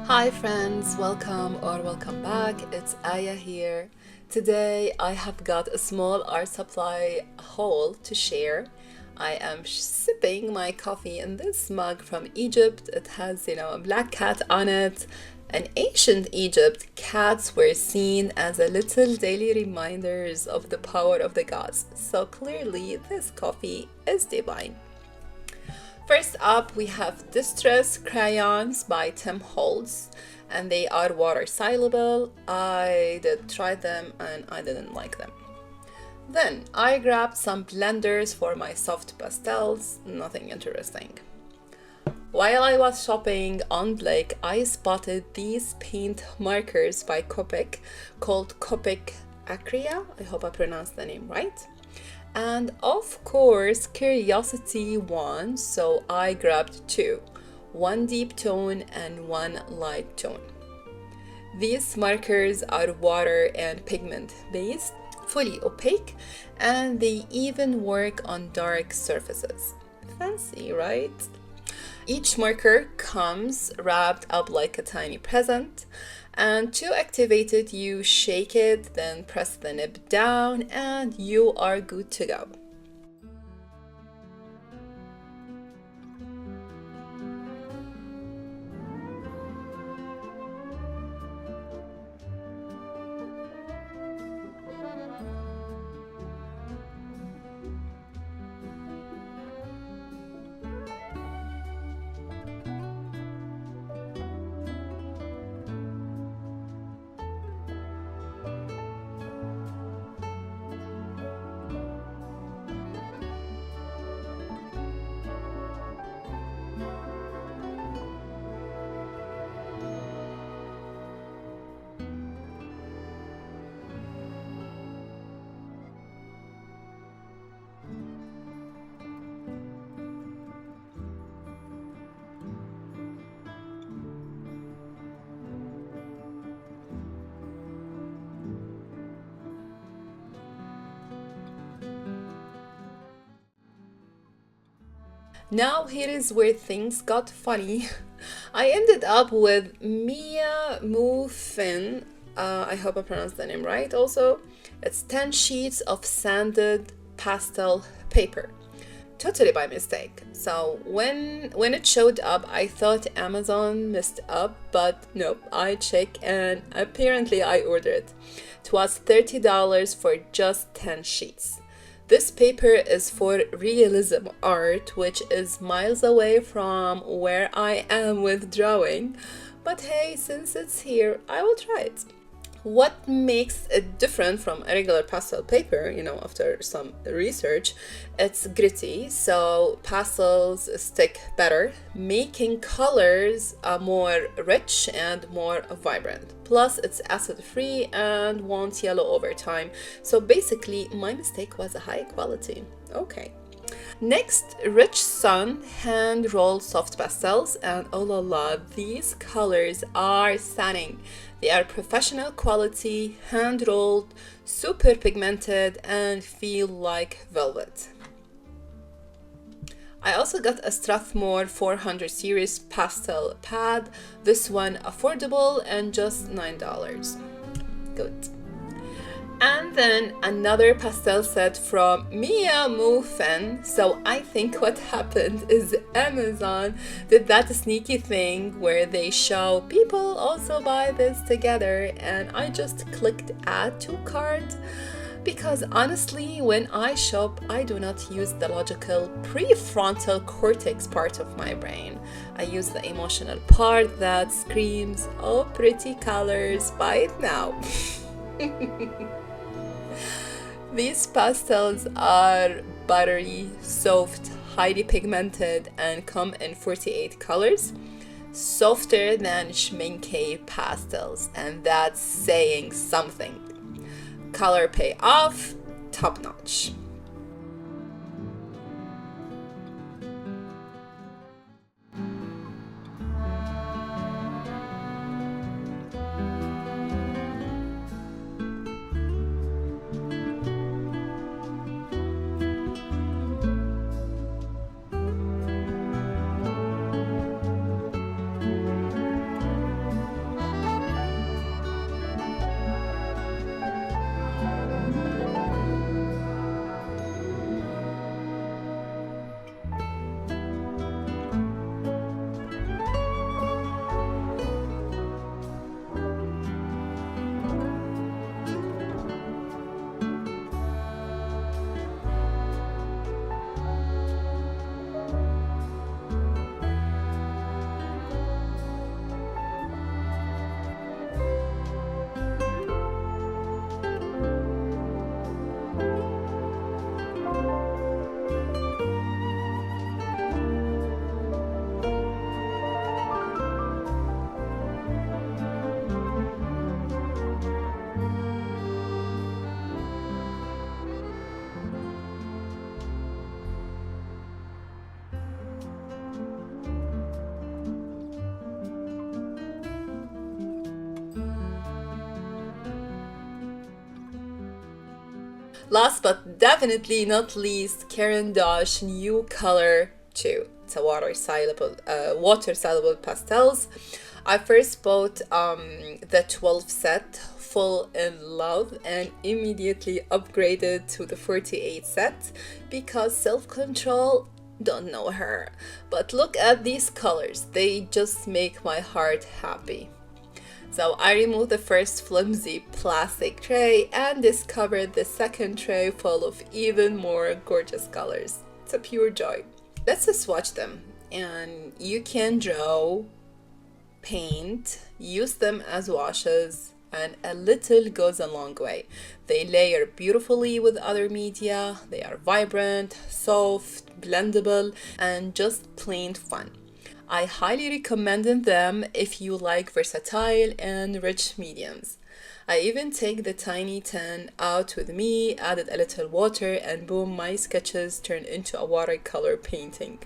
Hi friends, welcome back. It's Aya here. Today I have got a small art supply haul to share. I am sipping my coffee in this mug from Egypt. It has, a black cat on it. In ancient Egypt, cats were seen as a little daily reminders of the power of the gods. So clearly this coffee is divine. First up, we have Distress Crayons by Tim Holtz, and they are water soluble. I did try them and I didn't like them. Then I grabbed some blenders for my soft pastels, nothing interesting. While I was shopping on Blake, I spotted these paint markers by Copic called Copic Acryla. I hope I pronounced the name right. And of course, curiosity won, so I grabbed two, one deep tone and one light tone. These markers are water and pigment based, fully opaque, and they even work on dark surfaces. Fancy, right? Each marker comes wrapped up like a tiny present. And to activate it, you shake it, then press the nib down, and you are good to go. Now here is where things got funny. I ended up with MAIMOUFIN. I hope I pronounced the name right also. It's 10 sheets of sanded pastel paper. Totally by mistake. So when it showed up, I thought Amazon messed up, but nope, I checked and apparently I ordered it. It was $30 for just 10 sheets. This paper is for realism art, which is miles away from where I am with drawing. But hey, since it's here, I will try it. What makes it different from a regular pastel paper, after some research, it's gritty, so pastels stick better, making colors more rich and more vibrant. Plus, it's acid-free and won't yellow over time. So basically, my mistake was a high quality. Okay. Next, Richeson hand-rolled soft pastels, and oh la la, these colors are stunning. They are professional quality, hand-rolled, super pigmented, and feel like velvet. I also got a Strathmore 400 series pastel pad. This one affordable and just $9. Good. And then another pastel set from MAIMOUFIN. So I think what happened is Amazon did that sneaky thing where they show people also buy this together, and I just clicked add to cart. Because honestly, when I shop, I do not use the logical prefrontal cortex part of my brain. I use the emotional part that screams, oh, pretty colors, buy it now. These pastels are buttery, soft, highly pigmented, and come in 48 colors. Softer than schminke pastels, and that's saying something. Color payoff, top notch. Last but definitely not least, Caran Neocolor II. It's a water soluble pastels. I first bought the 12 set, full in love, and immediately upgraded to the 48 set because self-control, don't know her. But look at these colors, they just make my heart happy. So I removed the first flimsy plastic tray and discovered the second tray full of even more gorgeous colors. It's a pure joy. Let's just swatch them, and you can draw, paint, use them as washes, and a little goes a long way. They layer beautifully with other media, they are vibrant, soft, blendable, and just plain fun. I highly recommend them if you like versatile and rich mediums. I even take the tiny tin out with me, added a little water, and boom, my sketches turned into a watercolor painting.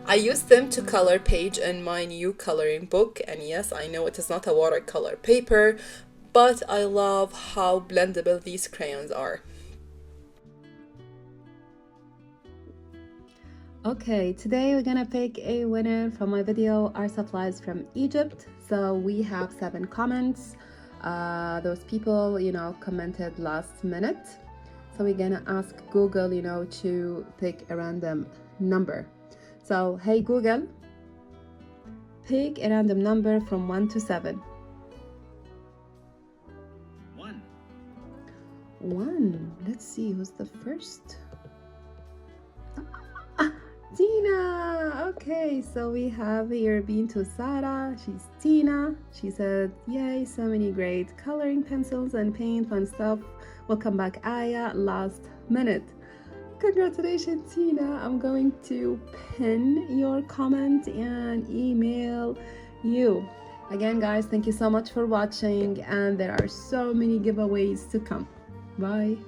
I used them to color page in my new coloring book, and yes, I know it is not a watercolor paper, but I love how blendable these crayons are. Okay, today we're gonna pick a winner from my video, Art Supplies from Egypt. So we have 7 comments. Those people, commented last minute. So we're gonna ask Google, to pick a random number. So, hey Google, pick a random number from 1 to 7. 1. 1. Let's see, who's the first? Tina! Okay, so we have here been to Sarah. She's Tina. She said, yay, so many great coloring pencils and paint, fun stuff. Welcome back, Aya, last minute. Congratulations, Tina. I'm going to pin your comment and email you. Again, guys, thank you so much for watching, and there are so many giveaways to come. Bye.